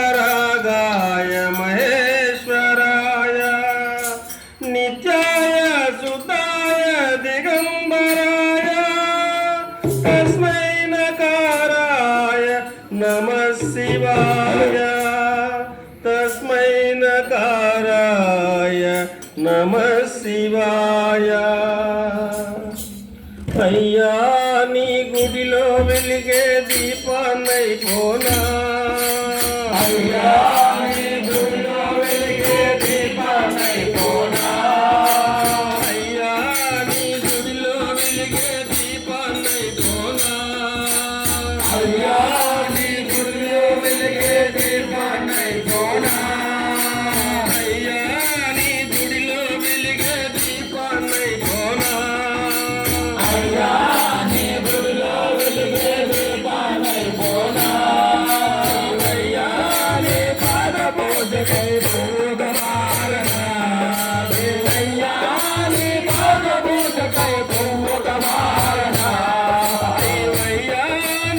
स्मङ्गरागाय महेश्वराय नित्याय सुताय दिगम्बराय तस्मै नकाराय नमः शिवाय तस्मै नकाराय नमः शिवाय అయ్యా నీ గుడిలో వెలిగే దీపాన్నైపోనా అయ్యా నీ గుడిలో వెలిగే దీపాన్నైపోనా అయ్యా నీ గుడిలో వెలిగే దీపాన్నైపోనా అయ్యా నీ గుడిలో వెలిగే దీపాన్నైపోనా అయ్యా నీ గుడిలో వెలిగే దీపాన్నైపోనా అయ్యా నీ గుడిలో వెలిగే దీపాన్నైపోనా అయ్యా నీ పాద పూజకై పూగమారనా అయ్యా నీ పాద పూజకై పూగమారనా అయ్యా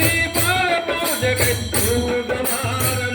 నీ పాద పూజకై పూగమారనా